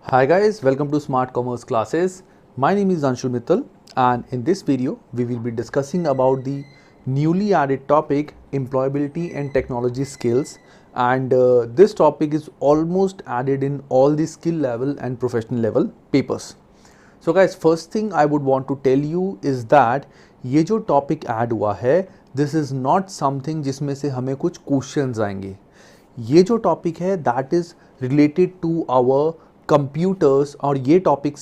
Hi guys, welcome to Smart Commerce classes. My name is Anshul Mittal and in this video we will be discussing about the newly added topic employability and technology skills, and this topic is almost added in all the skill level and professional level papers. So guys, first thing I would want to tell you is that ये जो topic add हुआ है this is not something जिसमें से हमें कुछ questions आएंगे. ये जो टॉपिक है that is related to our computers, और ये टॉपिक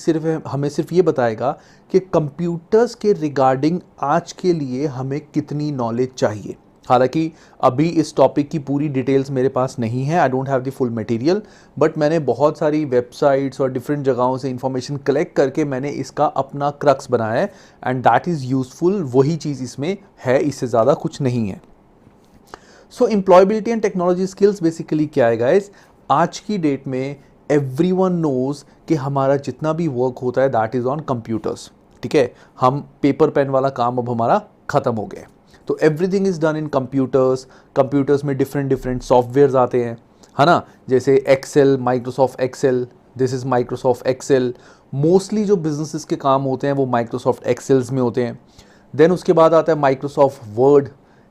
हमें सिर्फ ये बताएगा कि कंप्यूटर्स के रिगार्डिंग आज के लिए हमें कितनी नॉलेज चाहिए. हालांकि अभी इस टॉपिक की पूरी डिटेल्स मेरे पास नहीं है, I don't have the full material, but मैंने बहुत सारी वेबसाइट्स और डिफरेंट जगहों से इंफॉर्मेशन कलेक्ट करके मैंने इसका अपना क्रक्स बनाया है एंड दैट इज़ यूज़फुल. वही चीज़ इसमें है, इससे ज़्यादा कुछ नहीं है. So employability and technology skills basically क्या है गाइस, आज की डेट में एवरीवन नोज कि हमारा जितना भी वर्क होता है दैट इज़ ऑन कंप्यूटर्स. ठीक है, हम पेपर पेन वाला काम अब हमारा ख़त्म हो गया है. तो everything is done in computers में डिफरेंट सॉफ्टवेयर्स आते हैं, है ना. जैसे Excel, Microsoft Excel, this is Microsoft Excel. Mostly जो बिजनेसेस के काम होते हैं वो माइक्रोसॉफ्ट एक्सेल्स में होते हैं. देन उसके बाद आता है माइक्रोसॉफ्ट वर्ड.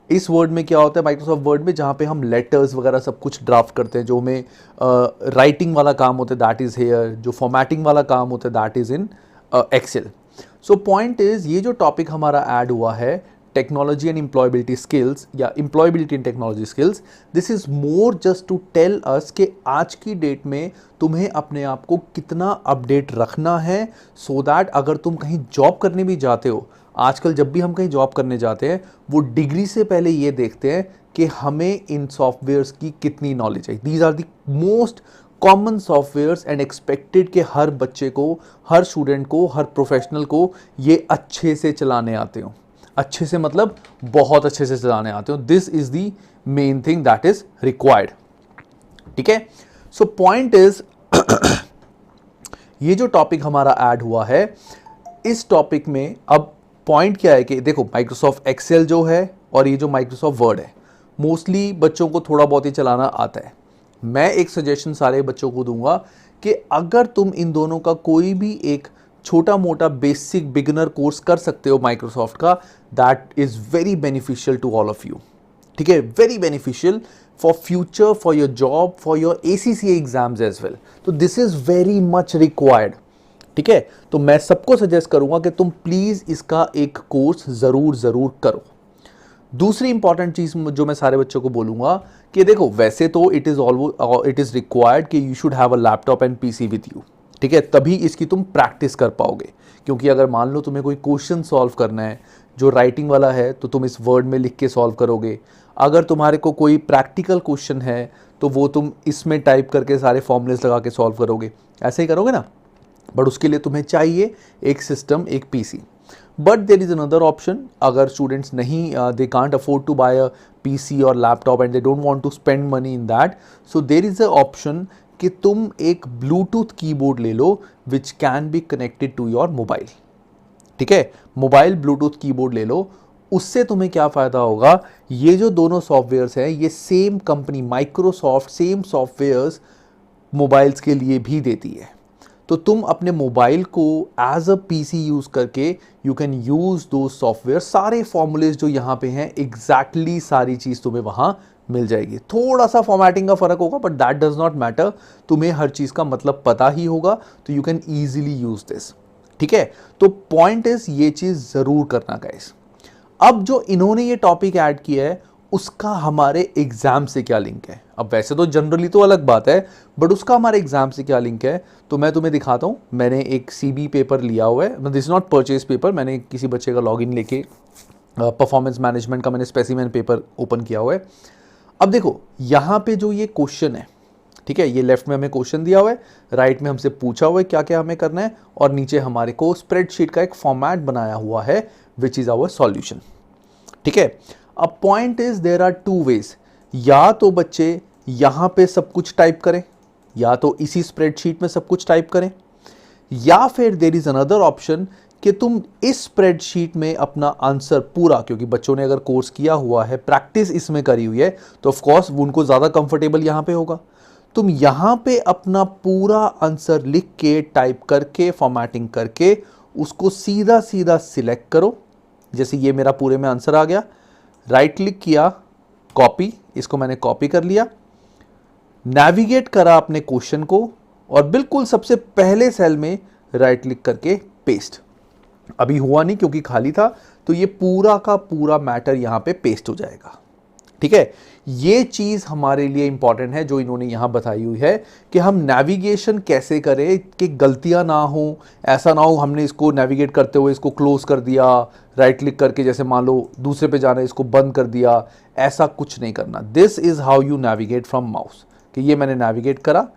इस वर्ड में क्या होता है, माइक्रोसॉफ्ट वर्ड में जहाँ पे हम लेटर्स वगैरह सब कुछ ड्राफ्ट करते हैं, जो हमें राइटिंग वाला काम होता है दैट इज़ हेयर, जो फॉर्मेटिंग वाला काम होता है that is in Excel. So point is, ये जो टॉपिक हमारा ऐड हुआ है टेक्नोलॉजी एंड एम्प्लॉयबिलिटी स्किल्स या employability and technology skills, this is more just to tell us कि आज की डेट में तुम्हें अपने आप को कितना अपडेट रखना है, सो दैट अगर तुम कहीं जॉब करने भी जाते हो, आजकल जब भी हम कहीं जॉब करने जाते हैं वो डिग्री से पहले ये देखते हैं कि हमें इन सॉफ्टवेयर्स की कितनी नॉलेज है. These are the most common softwares and expected कि हर बच्चे को, हर स्टूडेंट को, हर प्रोफेशनल को ये अच्छे से चलाने आते हो. अच्छे से मतलब बहुत अच्छे से चलाने आते हो. This is the main thing that is required. ठीक है, सो पॉइंट इज ये जो टॉपिक हमारा ऐड हुआ है, इस टॉपिक में अब पॉइंट क्या है कि देखो, माइक्रोसॉफ्ट एक्सेल जो है और ये जो माइक्रोसॉफ्ट वर्ड है, मोस्टली बच्चों को थोड़ा बहुत ही चलाना आता है. मैं एक सजेशन सारे बच्चों को दूंगा कि अगर तुम इन दोनों का कोई भी एक छोटा मोटा बेसिक बिगिनर कोर्स कर सकते हो माइक्रोसॉफ्ट का, that is very beneficial to all of you. ठीक है, very beneficial for future, for your job, for your ACCA exams as well. तो this is very much required. ठीक है, तो मैं सबको सजेस्ट करूंगा कि तुम प्लीज़ इसका एक कोर्स ज़रूर करो. दूसरी इंपॉर्टेंट चीज़ जो मैं सारे बच्चों को बोलूँगा कि देखो, वैसे तो इट इज़ रिक्वायर्ड कि you should have a laptop and PC with you. ठीक है, तभी इसकी तुम प्रैक्टिस कर पाओगे. क्योंकि अगर मान लो तुम्हें कोई क्वेश्चन सॉल्व करना है जो राइटिंग वाला है तो तुम इस वर्ड में लिख के सॉल्व करोगे. अगर तुम्हारे को कोई प्रैक्टिकल क्वेश्चन है तो वो तुम इसमें टाइप करके सारे फॉर्मूलेस लगा के सॉल्व करोगे. ऐसे ही करोगे ना, बट उसके लिए तुम्हें चाहिए एक सिस्टम, एक PC. But there is another option. अगर स्टूडेंट्स नहीं, they can't afford to buy a PC और laptop and they don't want to spend money in that, so there is a option कि तुम एक ब्लूटूथ कीबोर्ड ले लो which can be connected to your mobile. ठीक है, mobile Bluetooth keyboard ले लो. उससे तुम्हें क्या फ़ायदा होगा, ये जो दोनों सॉफ्टवेयर्स हैं ये same company Microsoft same softwares mobiles के लिए भी देती है. तो तुम अपने मोबाइल को एज अ PC यूज़ करके यू कैन यूज़ दो सॉफ्टवेयर. सारे फॉर्मूलेज जो यहाँ पे हैं एग्जैक्टली सारी चीज़ तुम्हें वहाँ मिल जाएगी. थोड़ा सा फॉर्मेटिंग का फ़र्क होगा but that does not matter. तुम्हें हर चीज़ का मतलब पता ही होगा तो you can easily use this. ठीक है, तो पॉइंट इज़ ये चीज़ ज़रूर करना गाइस. अब जो इन्होंने ये टॉपिक ऐड किया है उसका हमारे एग्ज़ाम से क्या लिंक है. अब वैसे तो जनरली तो अलग बात है, बट उसका हमारे एग्ज़ाम से क्या लिंक है तो मैं तुम्हें दिखाता हूँ. मैंने एक CB पेपर लिया हुआ है, this is not purchase paper. मैंने किसी बच्चे का लॉगिन लेके परफॉर्मेंस मैनेजमेंट का मैंने स्पेसिमेन पेपर ओपन किया हुआ है. अब देखो यहाँ पे जो ये क्वेश्चन है, ठीक है, ये लेफ्ट में हमें क्वेश्चन दिया हुआ है, राइट में हमसे पूछा हुआ है क्या क्या हमें करना है, और नीचे हमारे को स्प्रेडशीट का एक फॉर्मेट बनाया हुआ है विच इज़ आवर सॉल्यूशन. ठीक है, अब point is there are two ways. या तो बच्चे यहाँ पे सब कुछ टाइप करें, या तो इसी स्प्रेडशीट में सब कुछ टाइप करें, या फिर देयर इज अनदर ऑप्शन कि तुम इस स्प्रेडशीट में अपना आंसर पूरा, क्योंकि बच्चों ने अगर कोर्स किया हुआ है, प्रैक्टिस इसमें करी हुई है, तो ऑफ कोर्स उनको ज़्यादा कंफर्टेबल यहाँ पे होगा. तुम यहां पे अपना पूरा आंसर लिख के, टाइप करके, फॉर्मेटिंग करके उसको सीधा सीधा सिलेक्ट करो। जैसे ये मेरा पूरे में आंसर आ गया, राइट क्लिक किया, कॉपी, इसको मैंने कॉपी कर लिया, नेविगेट करा अपने क्वेश्चन को और बिल्कुल सबसे पहले सेल में राइट क्लिक करके पेस्ट। अभी हुआ नहीं क्योंकि खाली था, तो ये पूरा का पूरा मैटर यहां पे पेस्ट हो जाएगा। ठीक है, ये चीज हमारे लिए इंपॉर्टेंट है जो इन्होंने यहां बताई हुई है कि हम नेविगेशन कैसे करें कि गलतियां ना हो। ऐसा ना हो हमने इसको नेविगेट करते हुए इसको क्लोज कर दिया, राइट क्लिक करके जैसे मान लो दूसरे पे जाना है इसको बंद कर दिया, ऐसा कुछ नहीं करना। This is how you navigate from mouse, कि ये मैंने नेविगेट करा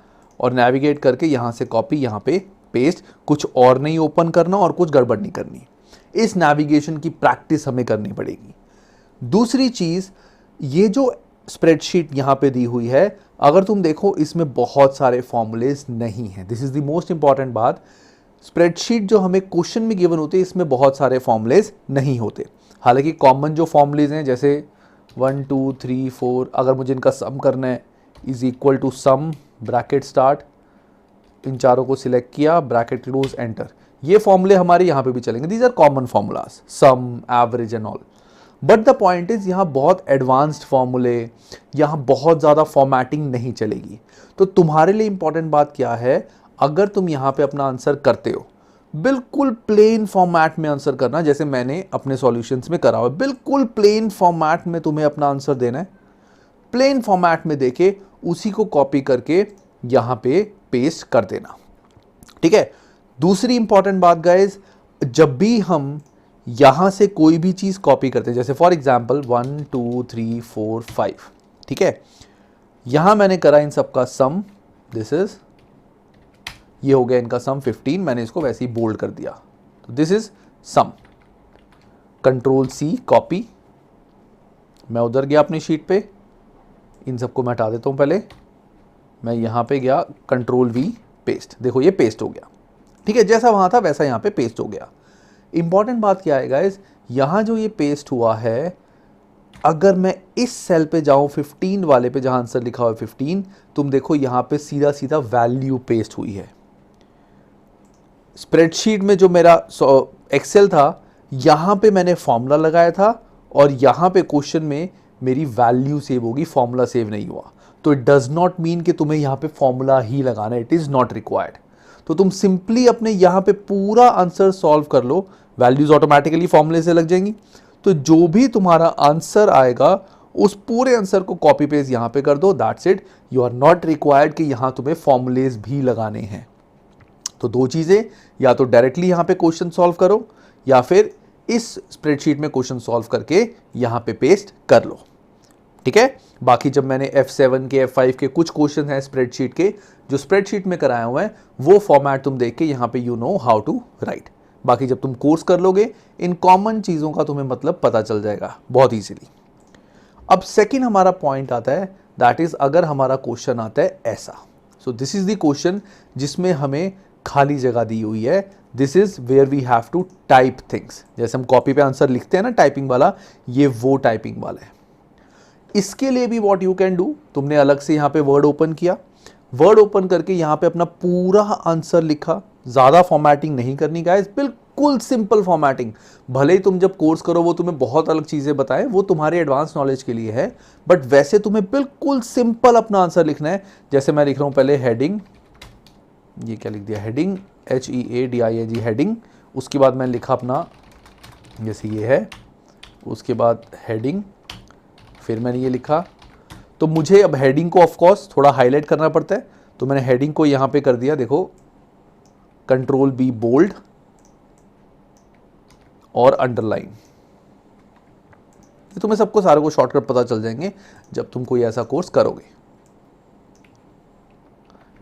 और नेविगेट करके यहां से कॉपी, यहां पे पेस्ट, कुछ और नहीं ओपन करना और कुछ गड़बड़ नहीं करनी। इस नेविगेशन की प्रैक्टिस हमें करनी पड़ेगी। दूसरी चीज, ये जो स्प्रेडशीट यहां पे दी हुई है, अगर तुम देखो इसमें बहुत सारे फॉर्मूलेज नहीं हैं। This is the most important बात। स्प्रेडशीट जो हमें क्वेश्चन में गिवन होते हैं इसमें बहुत सारे फॉर्मूलेज नहीं होते। हालांकि कॉमन जो फॉर्मूलेज हैं जैसे 1 2 3 4, अगर मुझे इनका सम करना है, is equal to sum, bracket start, इन चारों को सिलेक्ट किया, ब्रैकेट क्लोज, एंटर, ये फॉर्मूले हमारे यहां पे भी चलेंगे। These are common formulas, sum, average and all. But the point is यहाँ बहुत एडवांस्ड फॉर्मूले, यहाँ बहुत ज़्यादा फॉर्मेटिंग नहीं चलेगी। तो तुम्हारे लिए इंपॉर्टेंट बात क्या है, अगर तुम यहाँ पे अपना आंसर करते हो, बिल्कुल प्लेन फॉर्मेट में आंसर करना, जैसे मैंने अपने सॉल्यूशंस में करा हुआ है। बिल्कुल प्लेन फॉर्मेट में तुम्हें अपना आंसर देना है, प्लेन फॉर्मेट में देके उसी को कॉपी करके यहाँ पे पेस्ट कर देना। ठीक है, दूसरी इंपॉर्टेंट बात गाइज, जब भी हम यहां से कोई भी चीज कॉपी करते हैं, जैसे फॉर एग्जांपल 1 2 3 4 5, ठीक है, यहां मैंने करा इन सबका सम, दिस इज, ये हो गया इनका सम 15, मैंने इसको वैसे ही बोल्ड कर दिया, तो this is sum. Control C copy, मैं उधर गया अपनी शीट पे, इन सबको मैं हटा देता हूं पहले, मैं यहां पे गया, कंट्रोल वी पेस्ट, देखो ये पेस्ट हो गया। ठीक है, जैसा वहां था वैसा यहां पे पेस्ट हो गया। इंपॉर्टेंट बात क्या है गाइस, यहां जो ये पेस्ट हुआ है, अगर मैं इस सेल पे जाऊं 15 वाले पे जहां आंसर लिखा हुआ है 15, तुम देखो यहां पे सीधा सीधा वैल्यू पेस्ट हुई है। स्प्रेडशीट में जो मेरा एक्सेल था, यहां पे मैंने फॉर्मूला लगाया था और यहां पे क्वेश्चन में मेरी वैल्यू सेव होगी, फॉर्मूला सेव नहीं हुआ। तो इट डज नॉट मीन कि तुम्हें यहां पे फॉर्मूला ही लगाना है, इट इज नॉट रिक्वायर्ड। तो तुम सिंपली अपने यहां पे पूरा आंसर सॉल्व कर लो, वैल्यूज ऑटोमेटिकली फॉर्मूले से लग जाएंगी। तो जो भी तुम्हारा आंसर आएगा उस पूरे आंसर को कॉपी पेस्ट यहां पे कर दो, that's it. You are not required कि यहां तुम्हें फॉर्मूलेज भी लगाने हैं। तो दो चीजें, या तो डायरेक्टली यहां पे क्वेश्चन सॉल्व करो या फिर इस स्प्रेडशीट में क्वेश्चन सॉल्व करके यहां पे पेस्ट कर लो। ठीक है, बाकी जब मैंने F7 के F5 के कुछ क्वेश्चन हैं स्प्रेडशीट के जो स्प्रेडशीट में कराए हुए हैं, वो फॉर्मेट तुम देख के यहां पे you know how to write. बाकी जब तुम कोर्स कर लोगे, इन कॉमन चीजों का तुम्हें मतलब पता चल जाएगा बहुत इजीली। अब सेकंड हमारा पॉइंट आता है, दैट इज अगर हमारा क्वेश्चन आता है ऐसा, so this is the question जिसमें हमें खाली जगह दी हुई है। This is where we have to type things, जैसे हम कॉपी पे आंसर लिखते हैं ना टाइपिंग वाला, ये वो टाइपिंग वाला है। इसके लिए भी व्हाट यू कैन डू, तुमने अलग से यहाँ पे वर्ड ओपन किया, वर्ड ओपन करके यहाँ पे अपना पूरा आंसर लिखा। ज़्यादा फॉर्मेटिंग नहीं करनी गाइस, बिल्कुल सिंपल फॉर्मेटिंग। भले ही तुम जब कोर्स करो वो तुम्हें बहुत अलग चीज़ें बताएं, वो तुम्हारे एडवांस नॉलेज के लिए है, बट वैसे तुम्हें बिल्कुल सिंपल अपना आंसर लिखना है। जैसे मैं लिख रहा हूँ पहले हेडिंग, ये क्या लिख दिया, हेडिंग, HEADING हेडिंग। उसके बाद मैंने लिखा अपना, जैसे ये है, उसके बाद हेडिंग, फिर मैंने ये लिखा। तो मुझे अब हेडिंग को ऑफ कोर्स थोड़ा हाईलाइट करना पड़ता है, तो मैंने हेडिंग को यहां पे कर दिया, देखो कंट्रोल B बोल्ड और अंडरलाइन। ये तुम्हें सबको सारे को शॉर्टकट पता चल जाएंगे जब तुम कोई ऐसा कोर्स करोगे।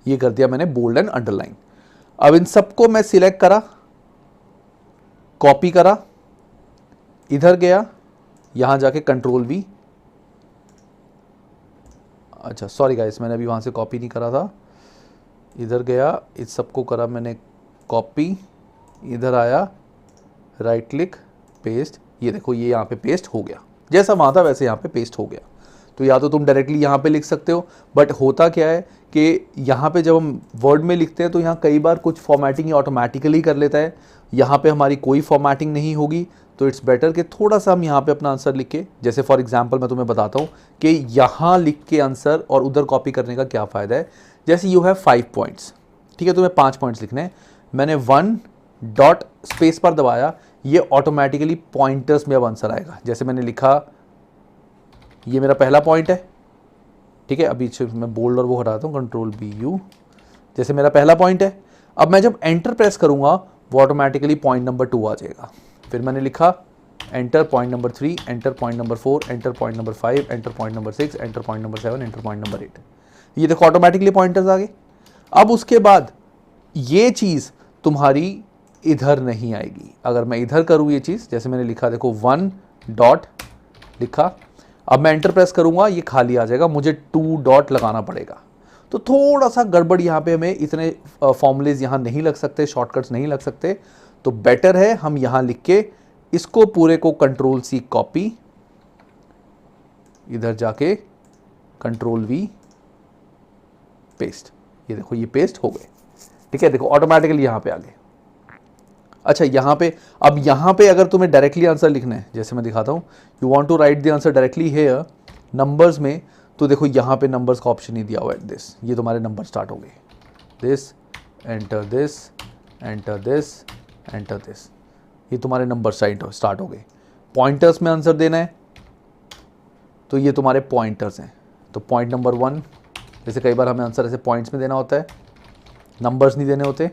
ये कर दिया मैंने बोल्ड एंड अंडरलाइन। अब इन सबको मैं सिलेक्ट करा, कॉपी करा, इधर गया, यहां जाके कंट्रोल V, अच्छा सॉरी गाइस, मैंने अभी वहाँ से कॉपी नहीं करा था, इधर गया, इस सबको करा मैंने कॉपी, इधर आया, राइट क्लिक, पेस्ट, ये देखो ये यहाँ पे पेस्ट हो गया, जैसा वहाँ था वैसे यहाँ पे पेस्ट हो गया। तो या तो तुम डायरेक्टली यहाँ पे लिख सकते हो, बट होता क्या है कि यहाँ पे जब हम वर्ड में लिखते हैं तो यहाँ कई बार कुछ फॉर्मेटिंग ही ऑटोमेटिकली कर लेता है, यहाँ पे हमारी कोई फॉर्मेटिंग नहीं होगी। तो इट्स बेटर कि थोड़ा सा हम यहाँ पे अपना आंसर लिख के, जैसे फॉर एग्जांपल मैं तुम्हें बताता हूँ कि यहाँ लिख के आंसर और उधर कॉपी करने का क्या फ़ायदा है। जैसे यू हैव 5 पॉइंट्स, ठीक है, तुम्हें 5 पॉइंट्स लिखने हैं, मैंने 1 डॉट स्पेस पर दबाया, ये ऑटोमेटिकली पॉइंटर्स में अब आंसर आएगा। जैसे मैंने लिखा, ये मेरा पहला पॉइंट है, ठीक है, अभी मैं बोल्ड और वो हटाता हूँ, कंट्रोल बी यू, जैसे मेरा पहला पॉइंट है। अब मैं जब एंटर प्रेस करूँगा वो ऑटोमेटिकली पॉइंट नंबर 2 आ जाएगा। फिर मैंने लिखा enter point number 3, enter point number 4, enter point number 5, enter point number 6, enter point number 7, enter point number 8। ये देखो ऑटोमेटिकली पॉइंटर्स आ गए। अब उसके बाद ये चीज़ तुम्हारी इधर नहीं आएगी। अगर मैं इधर करूँ ये चीज़, जैसे मैंने लिखा, देखो 1 डॉट लिखा, अब मैं एंटर प्रेस करूँगा ये खाली आ जाएगा, मुझे 2 डॉट लगाना पड़ेगा। तो थोड़ा सा गड़बड़ यहाँ पे, हमें इतने फॉर्मूलेज यहाँ नहीं लग सकते, शॉर्टकट्स नहीं लग सकते। तो बेटर है हम यहाँ लिख के इसको पूरे को कंट्रोल सी कॉपी, इधर जाके कंट्रोल वी पेस्ट। ये देखो ये पेस्ट हो गए, ठीक है, देखो ऑटोमेटिकली यहाँ पे आ गए। अच्छा यहाँ पे, अब यहाँ पे अगर तुम्हें डायरेक्टली आंसर लिखना है, जैसे मैं दिखाता हूँ, you want to write the answer directly here numbers में, तो देखो यहाँ पे नंबर्स का ऑप्शन ही दिया हुआ है, दिस, ये तुम्हारे नंबर स्टार्ट हो गए, this, enter this, enter this, enter this, ये तुम्हारे नंबर स्टार्ट हो गए। पॉइंटर्स में आंसर देना है तो ये तुम्हारे पॉइंटर्स हैं, तो पॉइंट नंबर 1, जैसे कई बार हमें आंसर ऐसे पॉइंट्स में देना होता है, नंबर्स नहीं देने होते।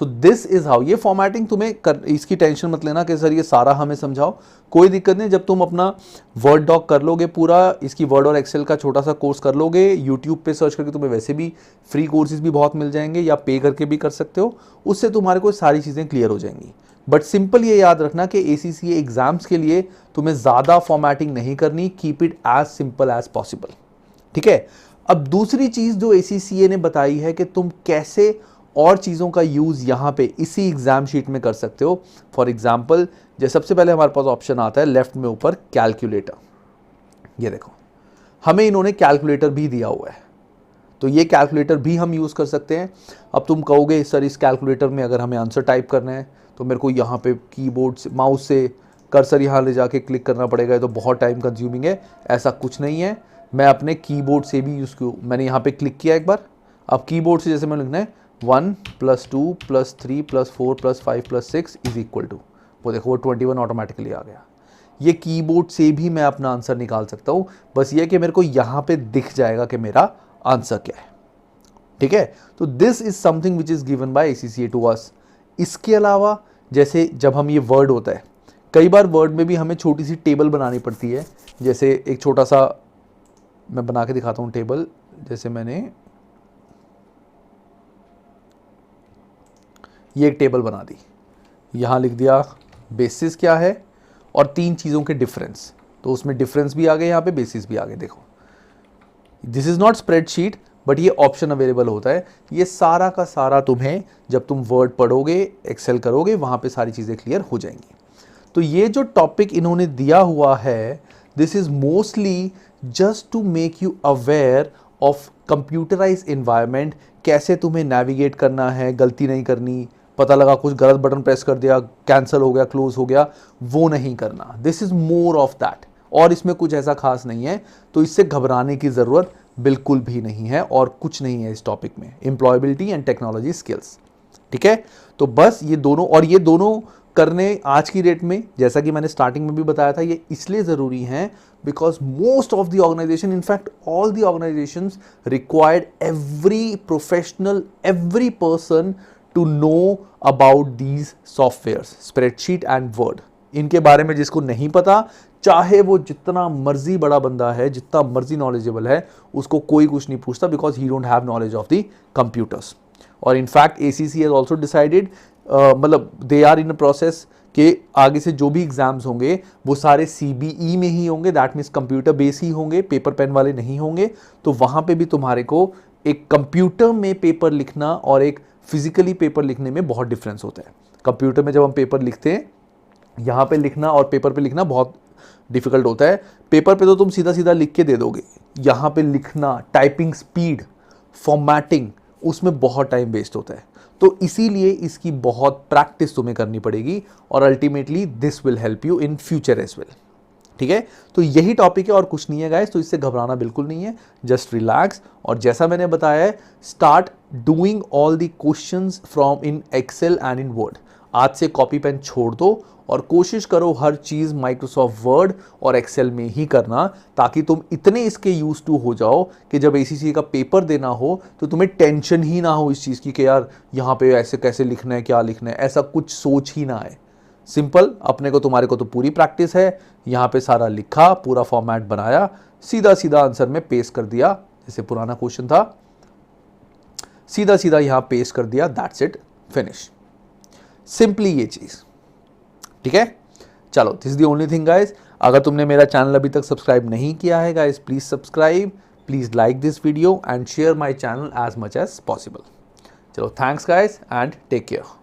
सो दिस इज हाउ, ये फॉर्मेटिंग तुम्हें इसकी टेंशन मत लेना कि सर ये सारा हमें समझाओ, कोई दिक्कत नहीं। जब तुम अपना वर्ड डॉक कर लोगे पूरा, इसकी वर्ड और एक्सेल का छोटा सा कोर्स कर लोगे, यूट्यूब पे सर्च करके तुम्हें वैसे भी फ्री कोर्सेज भी बहुत मिल जाएंगे, या पे करके भी कर सकते हो, उससे तुम्हारे को सारी चीज़ें क्लियर हो जाएंगी। बट सिंपल ये याद रखना कि ACCA एग्जाम्स के लिए तुम्हें ज़्यादा फॉर्मेटिंग नहीं करनी, keep it as simple as possible, ठीक है। अब दूसरी चीज़ जो ACCA ने बताई है कि तुम कैसे और चीज़ों का यूज़ यहाँ पे इसी एग्जाम शीट में कर सकते हो। फॉर एग्जाम्पल, जैसे सबसे पहले हमारे पास ऑप्शन आता है लेफ्ट में ऊपर कैलकुलेटर, ये देखो हमें इन्होंने कैलकुलेटर भी दिया हुआ है, तो ये कैलकुलेटर भी हम यूज़ कर सकते हैं। अब तुम कहोगे सर इस कैलकुलेटर में अगर हमें आंसर टाइप करना है तो मेरे को यहाँ पे कीबोर्ड से, माउस से कर्सर यहाँ ले जाके क्लिक करना पड़ेगा, ये तो बहुत टाइम कंज्यूमिंग है। ऐसा कुछ नहीं है, मैं अपने कीबोर्ड से भी यूज़ किया, मैंने यहाँ पे क्लिक किया एक बार, अब कीबोर्ड से जैसे मैं लिखना है 1 + 2 + 3 + 4 + 5 + 6 = वो देखो वो 21 ऑटोमेटिकली आ गया। ये कीबोर्ड से भी मैं अपना आंसर निकाल सकता हूँ, बस ये कि मेरे को यहाँ पे दिख जाएगा कि मेरा आंसर क्या है, ठीक है। तो this is something which is given by ACCA to us. इसके अलावा जैसे जब हम ये वर्ड होता है, कई बार वर्ड में भी हमें छोटी सी टेबल बनानी पड़ती है। जैसे एक छोटा सा मैं बना के दिखाता हूँ टेबल, जैसे मैंने ये एक टेबल बना दी, यहाँ लिख दिया बेसिस क्या है और 3 चीज़ों के डिफरेंस, तो उसमें डिफरेंस भी आ गए, यहाँ पे बेसिस भी आ गए। देखो this is not spreadsheet, but ये ऑप्शन अवेलेबल होता है। ये सारा का सारा तुम्हें जब तुम वर्ड पढ़ोगे, एक्सेल करोगे, वहाँ पे सारी चीज़ें क्लियर हो जाएंगी। तो ये जो टॉपिक इन्होंने दिया हुआ है, this is mostly just to make you aware of computerize environment, कैसे तुम्हें नेविगेट करना है, गलती नहीं करनी, पता लगा कुछ गलत बटन प्रेस कर दिया, कैंसिल हो गया, क्लोज हो गया, वो नहीं करना। This is more of that, और इसमें कुछ ऐसा खास नहीं है, तो इससे घबराने की ज़रूरत बिल्कुल भी नहीं है, और कुछ नहीं है इस टॉपिक में, एम्प्लॉयबिलिटी एंड टेक्नोलॉजी स्किल्स, ठीक है। तो बस ये दोनों, और ये दोनों करने आज की डेट में, जैसा कि मैंने स्टार्टिंग में भी बताया था, ये इसलिए ज़रूरी हैं because most of the organisation, in fact all the organisations required every professional, every person to know about these softwares, spreadsheet and word. इनके बारे में जिसको नहीं पता, चाहे वो जितना मर्जी बड़ा बंदा है, जितना मर्जी नॉलेजेबल है, उसको कोई कुछ नहीं पूछता, because he don't have knowledge of the computers. और in fact ACCA has also decided, मतलब they are in a process कि आगे से जो भी एग्जाम्स होंगे वो सारे CBE में ही होंगे, दैट मीन्स कंप्यूटर बेस ही होंगे, पेपर पेन वाले नहीं होंगे। तो वहाँ पे भी तुम्हारे को एक कंप्यूटर में पेपर लिखना और एक फिजिकली पेपर लिखने में बहुत डिफरेंस होता है। कंप्यूटर में जब हम पेपर लिखते हैं, यहाँ पे लिखना और पेपर पे लिखना बहुत डिफिकल्ट होता है। पेपर पे तो तुम सीधा सीधा लिख के दे दोगे, यहाँ पे लिखना, टाइपिंग स्पीड, फॉर्मेटिंग, उसमें बहुत टाइम वेस्ट होता है। तो इसीलिए इसकी बहुत प्रैक्टिस तुम्हें करनी पड़ेगी और ultimately this will help you in future as well. ठीक है, तो यही टॉपिक है और कुछ नहीं है गाइस, तो इससे घबराना बिल्कुल नहीं है, जस्ट रिलैक्स। और जैसा मैंने बताया है, start doing all the questions from in Excel and in Word. आज से कॉपी पेन छोड़ दो और कोशिश करो हर चीज़ माइक्रोसॉफ्ट वर्ड और एक्सेल में ही करना, ताकि तुम इतने इसके यूज टू हो जाओ कि जब ACCA का पेपर देना हो तो तुम्हें टेंशन ही ना हो इस चीज़ की कि यार यहाँ पे ऐसे कैसे लिखना है, क्या लिखना है, ऐसा कुछ सोच ही ना आए। सिंपल, अपने को तुम्हारे को तो पूरी प्रैक्टिस है, यहाँ पे सारा लिखा, पूरा फॉर्मेट बनाया, सीधा सीधा आंसर में पेस्ट कर दिया, जैसे पुराना क्वेश्चन था, सीधा सीधा यहाँ पेस्ट कर दिया, दैट्स इट, फिनिश। सिंपली ये चीज। ठीक है, चलो, this is the only thing guys. अगर तुमने मेरा चैनल अभी तक सब्सक्राइब नहीं किया है guys, please subscribe, please like this video and share my channel as much as possible. चलो, thanks guys and take care.